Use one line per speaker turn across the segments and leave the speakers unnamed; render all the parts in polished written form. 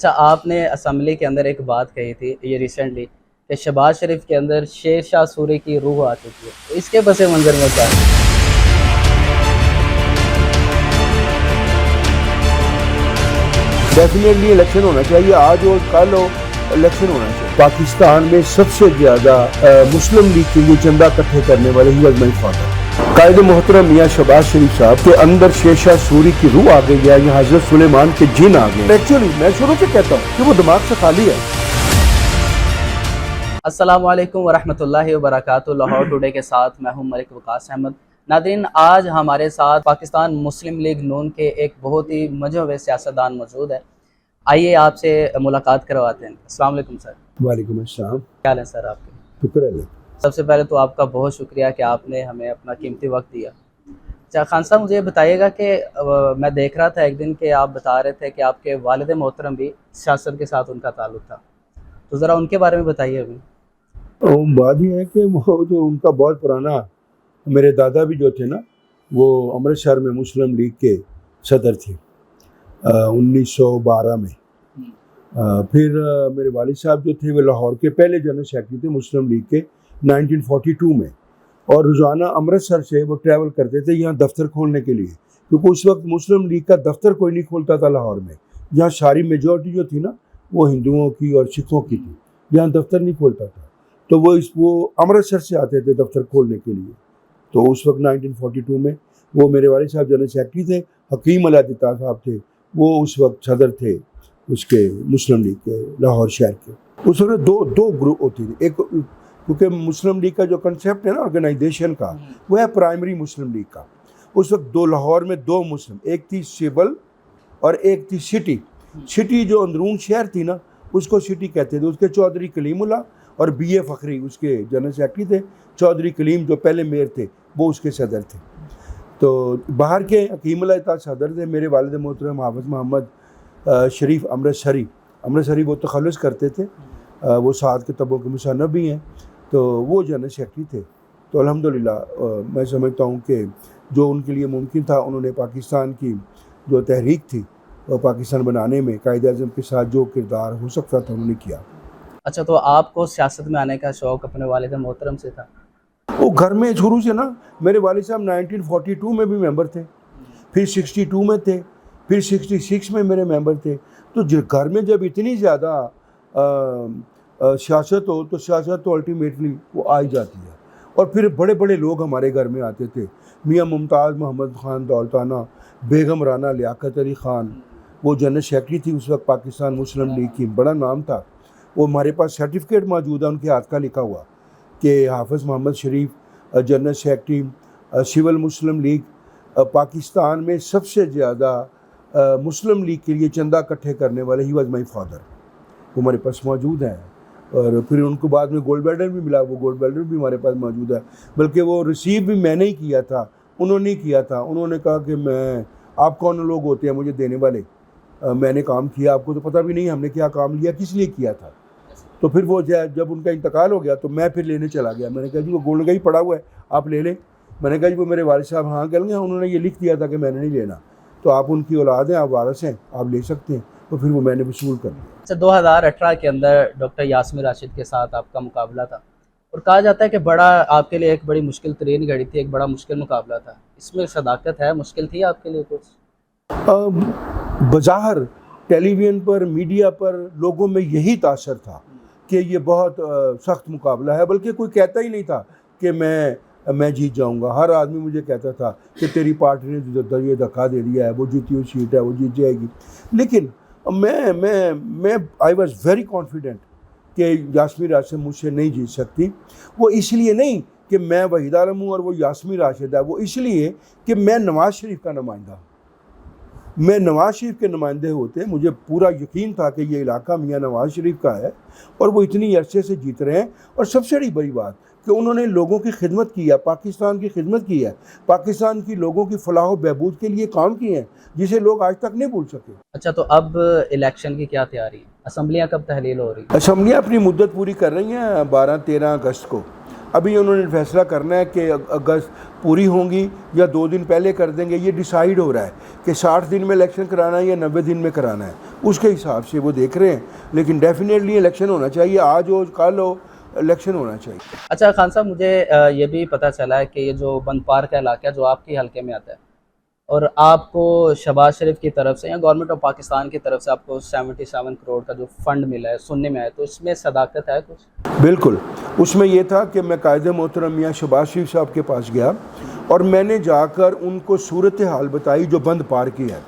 اچھا، آپ نے اسمبلی کے اندر ایک بات کہی تھی یہ ریسنٹلی کہ شہباز شریف کے اندر شیر شاہ سوری کی روح آ چکی ہے، تو اس کے پس منظر میں کیا ہے؟
ڈیفینیٹلی الیکشن ہونا چاہیے، آج اور کل ہو الیکشن ہونا چاہیے۔ پاکستان میں سب سے زیادہ مسلم لیگ کے لیے چندہ اکٹھے کرنے والے ہی واز مائی فادر۔ قائد محترم میاں شہباز شریف صاحب کے اندر شیر شاہ سوری کی روح آ گئی ہے، یا حضرت سلیمان کے جن آ گئے۔ ایکچولی میں شروع سے کہتا ہوں کہ وہ دماغ سے خالی ہے۔
السلام علیکم ورحمۃ اللہ وبرکاتہ۔ لاہور ٹوڈے کے ساتھ میں ہوں ملک وقاص احمد۔ ناظرین، آج ہمارے ساتھ پاکستان مسلم لیگ نون کے ایک بہت ہی مجہو سیاستدان موجود ہے۔ آئیے آپ سے ملاقات کرواتے ہیں۔ السلام علیکم سر۔
وعلیکم السلام۔
کیا حال ہے سر آپ کے؟
شکر ہے۔
سب سے پہلے تو آپ کا بہت شکریہ کہ آپ نے ہمیں اپنا قیمتی وقت دیا۔ اچھا خان صاحب، مجھے یہ بتائیے گا کہ میں دیکھ رہا تھا ایک دن کہ آپ بتا رہے تھے کہ آپ کے والد محترم بھی سیاست کے ساتھ ان کا تعلق تھا، تو ذرا ان کے بارے میں بتائیے ابھی۔
بات یہ ہے کہ وہ جو ان کا بہت پرانا، میرے دادا بھی جو تھے نا، وہ امرتسر میں مسلم لیگ کے صدر تھے 1912 میں۔ پھر میرے والد صاحب جو تھے وہ لاہور کے پہلے جنرل سیکرٹری تھے مسلم لیگ کے 1942 میں، اور روزانہ امرتسر سے وہ ٹریول کرتے تھے یہاں دفتر کھولنے کے لیے، کیونکہ اس وقت مسلم لیگ کا دفتر کوئی نہیں کھولتا تھا لاہور میں۔ یہاں ساری میجورٹی جو تھی نا وہ ہندوؤں کی اور سکھوں کی تھی، یہاں دفتر نہیں کھولتا تھا، تو وہ امرتسر سے آتے تھے دفتر کھولنے کے لیے۔ تو اس وقت 1942 میں وہ میرے والد صاحب جنرل سیکرٹری تھے، حکیم علیہ دتا صاحب تھے، وہ اس وقت صدر تھے اس کے مسلم لیگ کے لاہور شہر کے۔ اس وقت دو گروپ ہوتی تھی، ایک کیونکہ مسلم لیگ کا جو کنسیپٹ ہے نا آرگنائزیشن کا، وہ ہے پرائمری مسلم لیگ کا۔ اس وقت لاہور میں دو مسلم، ایک تھی سیبل اور ایک تھی سٹی۔ سٹی جو اندرون شہر تھی نا اس کو سٹی کہتے تھے، اس کے چودھری کلیم اللہ اور بی اے فخری اس کے جنرل سیکرٹری تھے، چودھری کلیم جو پہلے میئر تھے وہ اس کے صدر تھے۔ تو باہر کے حکیم اللہ صدر تھے، میرے والد محترم حافظ محمد شریف امرتسری وہ تخلص کرتے تھے، وہ 7 کتابوں کے مصنف بھی ہیں، تو وہ جنرل سیکرٹری تھے۔ تو الحمدللہ میں سمجھتا ہوں کہ جو ان کے لیے ممکن تھا، انہوں نے پاکستان کی جو تحریک تھی پاکستان بنانے میں قائد اعظم کے ساتھ جو کردار ہو سکتا تھا انہوں نے کیا۔
اچھا، تو آپ کو سیاست میں آنے کا شوق اپنے والد محترم سے تھا؟
وہ گھر میں شروع سے نا، میرے والد صاحب 1942 میں بھی ممبر تھے، پھر 62 میں تھے، پھر 66 میں میرے ممبر تھے۔ تو گھر میں جب اتنی زیادہ سیاست ہو تو سیاست تو الٹیمیٹلی وہ آ ہی جاتی ہے۔ اور پھر بڑے بڑے لوگ ہمارے گھر میں آتے تھے، میاں ممتاز محمد خان دولتانہ، بیگم رانا لیاقت علی خان، وہ جنرل سیکرٹری تھی اس وقت پاکستان مسلم لیگ کی، بڑا نام تھا۔ وہ ہمارے پاس سرٹیفکیٹ موجود ہے ان کے ہاتھ کا لکھا ہوا کہ حافظ محمد شریف جنرل سیکرٹری سول مسلم لیگ، پاکستان میں سب سے زیادہ مسلم لیگ کے لیے چندہ اکٹھے کرنے والے ہی واز مائی فادر، وہ ہمارے پاس موجود ہیں۔ اور پھر ان کو بعد میں گولڈ میڈل بھی ملا، وہ گولڈ میڈل بھی ہمارے پاس موجود ہے، بلکہ وہ ریسیو بھی میں نے ہی کیا تھا، انہوں نے کیا تھا۔ انہوں نے کہا کہ آپ کون لوگ ہوتے ہیں مجھے دینے والے، میں نے کام کیا، آپ کو تو پتہ بھی نہیں ہم نے کیا کام لیا، کس لیے کیا تھا۔ تو پھر وہ جب ان کا انتقال ہو گیا تو میں پھر لینے چلا گیا، میں نے کہا جی وہ گولڈ کا ہی پڑا ہوا ہے آپ لے لیں۔ میں نے کہا جی وہ میرے والد صاحب ہاں کر گے، انہوں نے یہ لکھ دیا تھا کہ میں نے نہیں لینا، تو آپ ان کی اولاد ہیں، آپ وارث ہیں، آپ لے سکتے ہیں۔ تو پھر وہ میں نے وصول کر لیا۔
اچھا، 2018 کے اندر ڈاکٹر یاسمین راشد کے ساتھ آپ کا مقابلہ تھا، اور کہا جاتا ہے کہ بڑا آپ کے لیے ایک بڑی مشکل ترین گھڑی تھی، ایک بڑا مشکل مقابلہ تھا، اس میں صداقت ہے؟ مشکل تھی آپ کے لیے کچھ؟
بظاہر ٹیلی ویژن پر، میڈیا پر لوگوں میں یہی تاثر تھا کہ یہ بہت سخت مقابلہ ہے، بلکہ کوئی کہتا ہی نہیں تھا کہ میں جیت جاؤں گا۔ ہر آدمی مجھے کہتا تھا کہ تیری پارٹی نے یہ دھکا دے دیا ہے، وہ جیتی ہوئی سیٹ ہے، وہ جیت جائے گی۔ لیکن میں آئی واز ویری کانفیڈنٹ کہ یاسمین راشد مجھ سے نہیں جیت سکتی۔ وہ اس لیے نہیں کہ میں وحید عالم ہوں اور وہ یاسمین راشد ہے، وہ اس لیے کہ میں نواز شریف کا نمائندہ ہوں۔ میں نواز شریف کے نمائندے ہوتے مجھے پورا یقین تھا کہ یہ علاقہ میاں نواز شریف کا ہے، اور وہ اتنی عرصے سے جیت رہے ہیں۔ اور سب سے بڑی بات کہ انہوں نے لوگوں کی خدمت کی ہے، پاکستان کی خدمت کی ہے، پاکستان کی لوگوں کی فلاح و بہبود کے لیے کام کیے ہیں، جسے لوگ آج تک نہیں بھول سکے۔
اچھا، تو اب الیکشن کی کیا تیاری ہے؟ اسمبلیاں کب تحلیل ہو رہی ہیں؟
اسمبلیاں اپنی مدت پوری کر رہی ہیں 12-13 اگست کو، ابھی انہوں نے فیصلہ کرنا ہے کہ اگست پوری ہوں گی یا 2 دن پہلے کر دیں گے، یہ ڈیسائیڈ ہو رہا ہے کہ 60 دن میں الیکشن کرانا ہے یا 90 دن میں کرانا ہے، اس کے حساب سے وہ دیکھ رہے ہیں، لیکن ڈیفینیٹلی الیکشن ہونا چاہیے، آج ہو کل ہو الیکشن ہونا چاہیے۔
اچھا خان صاحب، مجھے یہ بھی پتہ چلا ہے کہ یہ جو بند پارک کا علاقہ ہے جو آپ کی حلقے میں آتا ہے، اور آپ کو شہباز شریف کی طرف سے یا گورنمنٹ آف پاکستان کی طرف سے آپ کو 77 کروڑ کا جو فنڈ ملا ہے، سننے میں آیا، تو اس میں صداقت ہے کچھ؟
بالکل، اس میں یہ تھا کہ میں قائد محترم میاں شہباز شریف صاحب کے پاس گیا اور میں نے جا کر ان کو صورتحال بتائی جو بند پارک کی ہے،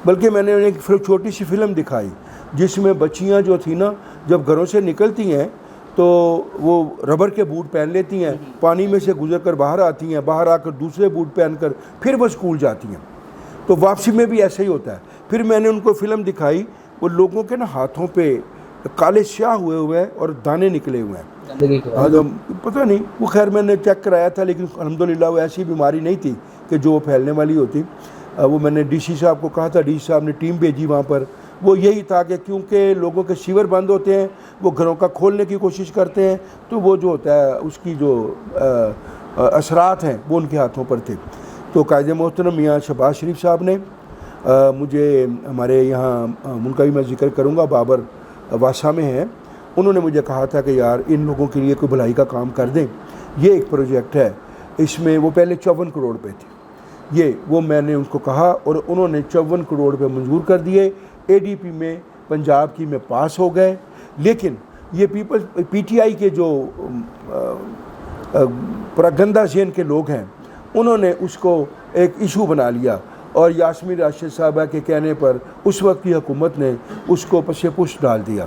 بلکہ میں نے انہیں ایک چھوٹی سی فلم دکھائی جس میں بچیاں جو تھیں نا، جب گھروں سے نکلتی ہیں تو وہ ربر کے بوٹ پہن لیتی ہیں، پانی میں سے گزر کر باہر آتی ہیں، باہر آ کر دوسرے بوٹ پہن کر پھر وہ اسکول جاتی ہیں، تو واپسی میں بھی ایسا ہی ہوتا ہے۔ پھر میں نے ان کو فلم دکھائی، وہ لوگوں کے نا ہاتھوں پہ کالے سیاہ ہوئے ہیں اور دانے نکلے ہوئے ہیں،
زندگی کی
پتہ نہیں، وہ خیر میں نے چیک کرایا تھا لیکن الحمدللہ وہ ایسی بیماری نہیں تھی کہ جو وہ پھیلنے والی ہوتی۔ وہ میں نے ڈی سی صاحب کو کہا تھا، ڈی سی صاحب نے ٹیم بھیجی وہاں پر، وہ یہی تھا کہ کیونکہ لوگوں کے سیور بند ہوتے ہیں، وہ گھروں کا کھولنے کی کوشش کرتے ہیں، تو وہ جو ہوتا ہے اس کی جو اثرات ہیں وہ ان کے ہاتھوں پر تھے۔ تو قائد محترم میاں شہباز شریف صاحب نے مجھے، ہمارے یہاں ان کا بھی میں ذکر کروں گا، بابر واسا میں ہیں، انہوں نے مجھے کہا تھا کہ یار ان لوگوں کے لیے کوئی بھلائی کا کام کر دیں، یہ ایک پروجیکٹ ہے، اس میں وہ پہلے 54 کروڑ پہ تھے، وہ میں نے ان کو کہا اور انہوں نے 54 کروڑ پہ منظور کر دیے، اے ڈی پی میں پنجاب کی میں پاس ہو گئے، لیکن یہ پی ٹی آئی کے جو پراگندہ ذہن کے لوگ ہیں انہوں نے اس کو ایک ایشو بنا لیا، اور یاسمین راشد صاحبہ کے کہنے پر اس وقت کی حکومت نے اس کو پس پشت ڈال دیا،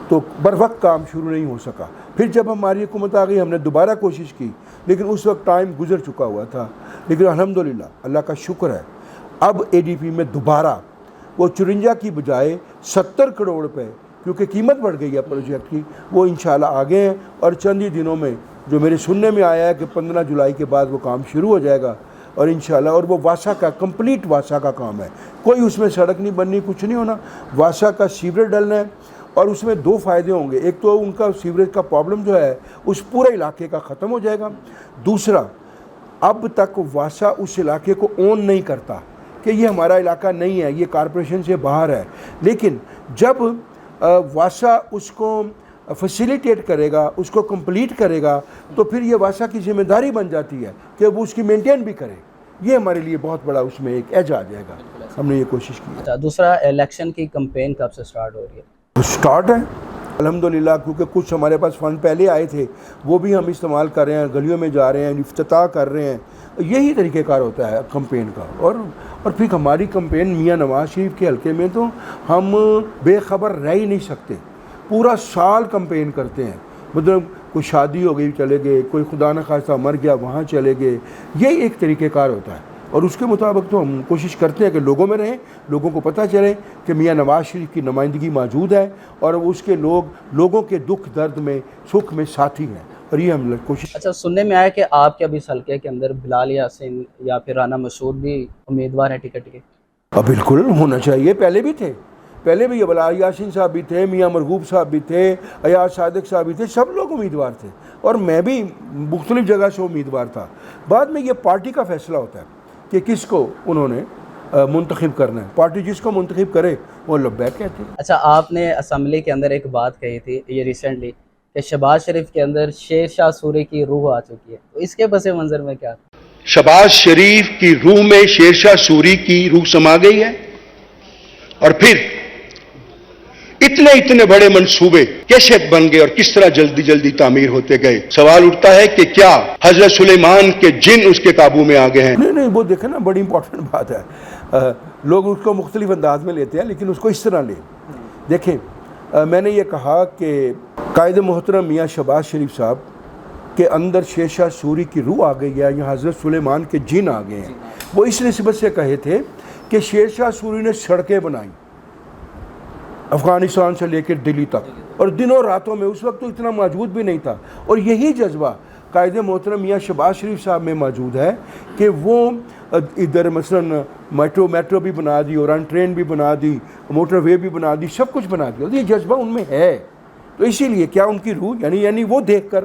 تو بر وقت کام شروع نہیں ہو سکا۔ پھر جب ہماری حکومت آ گئی ہم نے دوبارہ کوشش کی، لیکن اس وقت ٹائم گزر چکا ہوا تھا، لیکن الحمدللہ اللہ کا شکر ہے اب اے ڈی پی میں دوبارہ وہ 54 کی بجائے 70 کروڑ پہ، کیونکہ قیمت بڑھ گئی ہے پروجیکٹ کی، وہ انشاءاللہ آگے ہیں، اور چند ہی دنوں میں جو میرے سننے میں آیا ہے کہ 15 جولائی کے بعد وہ کام شروع ہو جائے گا، اور انشاءاللہ، اور وہ واسا کا کمپلیٹ واسا کا کام ہے، کوئی اس میں سڑک نہیں بننی، کچھ نہیں ہونا، واسا کا سیوریج ڈلنا ہے، اور اس میں 2 فائدے ہوں گے، ایک تو ان کا سیوریج کا پرابلم جو ہے اس پورے علاقے کا ختم ہو جائے گا، دوسرا اب تک واسا اس علاقے کو اون نہیں کرتا کہ یہ ہمارا علاقہ نہیں ہے، یہ کارپوریشن سے باہر ہے، لیکن جب واسا اس کو فیسیلیٹیٹ کرے گا، اس کو کمپلیٹ کرے گا، تو پھر یہ واسا کی ذمہ داری بن جاتی ہے کہ وہ اس کی مینٹین بھی کرے، یہ ہمارے لیے بہت بڑا اس میں ایک ایج آ جائے گا، ہم نے یہ کوشش کی ہے۔
دوسرا، الیکشن کی کمپین کب سے سٹارٹ ہو رہی ہے؟
سٹارٹ ہے الحمدللہ، کیونکہ کچھ ہمارے پاس فنڈ پہلے آئے تھے وہ بھی ہم استعمال کر رہے ہیں، گلیوں میں جا رہے ہیں، افتتاح کر رہے ہیں، یہی طریقہ کار ہوتا ہے کمپین کا، اور پھر ہماری کمپین میاں نواز شریف کے حلقے میں تو ہم بے خبر رہ ہی نہیں سکتے، پورا سال کمپین کرتے ہیں، مطلب کوئی شادی ہو گئی چلے گئے، کوئی خدا نخواستہ مر گیا وہاں چلے گئے، یہی ایک طریقہ کار ہوتا ہے، اور اس کے مطابق تو ہم کوشش کرتے ہیں کہ لوگوں میں رہیں، لوگوں کو پتہ چلے کہ میاں نواز شریف کی نمائندگی موجود ہے، اور اس کے لوگوں کے دکھ درد میں سکھ میں ساتھی ہیں، اور یہ ہم کوشش۔
اچھا، سننے میں آیا کہ آپ کے ابھی اس حلقے کے اندر بلال یاسین یا پھر رانا مسعود بھی امیدوار ہیں ٹکٹ کے؟
بالکل ہونا چاہیے، پہلے بھی تھے، پہلے بھی بلال یاسین صاحب بھی تھے، میاں مرغوب صاحب بھی تھے، ایاز صادق صاحب بھی تھے، سب لوگ امیدوار تھے، اور میں بھی مختلف جگہ سے امیدوار تھا۔ بعد میں یہ پارٹی کا فیصلہ ہوتا ہے کہ کس کو انہوں نے منتخب کرنا ہے، پارٹی جس کو منتخب کرے وہ لبیک کہتے ہیں۔
اچھا، آپ نے اسمبلی کے اندر ایک بات کہی تھی یہ ریسنٹلی کہ شہباز شریف کے اندر شیر شاہ سوری کی روح آ چکی ہے، تو اس کے پس منظر میں کیا؟
شہباز شریف کی روح میں شیر شاہ سوری کی روح سما گئی ہے، اور پھر اتنے بڑے منصوبے کیسے بن گئے اور کس طرح جلدی جلدی تعمیر ہوتے گئے۔ سوال اٹھتا ہے کہ کیا حضرت سلیمان کے جن اس کے قابو میں آ گئے ہیں؟
نہیں، وہ دیکھیں نا، بڑی امپورٹنٹ بات ہے، لوگ اس کو مختلف انداز میں لیتے ہیں، لیکن اس کو اس طرح لیں۔ دیکھیں، میں نے یہ کہا کہ قائد محترم میاں شہباز شریف صاحب کے اندر شیر شاہ سوری کی روح آ گئی ہے، یا حضرت سلیمان کے جن آ گئے ہیں۔ وہ اس نسبت سے کہے تھے کہ شیر شاہ سوری نے سڑکیں بنائیں افغانستان سے لے کے دلی تک، اور دنوں راتوں میں، اس وقت تو اتنا موجود بھی نہیں تھا، اور یہی جذبہ قائد محترم میاں شہباز شریف صاحب میں موجود ہے کہ وہ ادھر مثلاً میٹرو بھی بنا دی، اوران ٹرین بھی بنا دی، موٹر وے بھی بنا دی، سب کچھ بنا دیا، یہ جذبہ ان میں ہے، تو اسی لیے کیا ان کی روح یعنی وہ دیکھ کر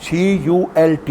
CULT।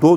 2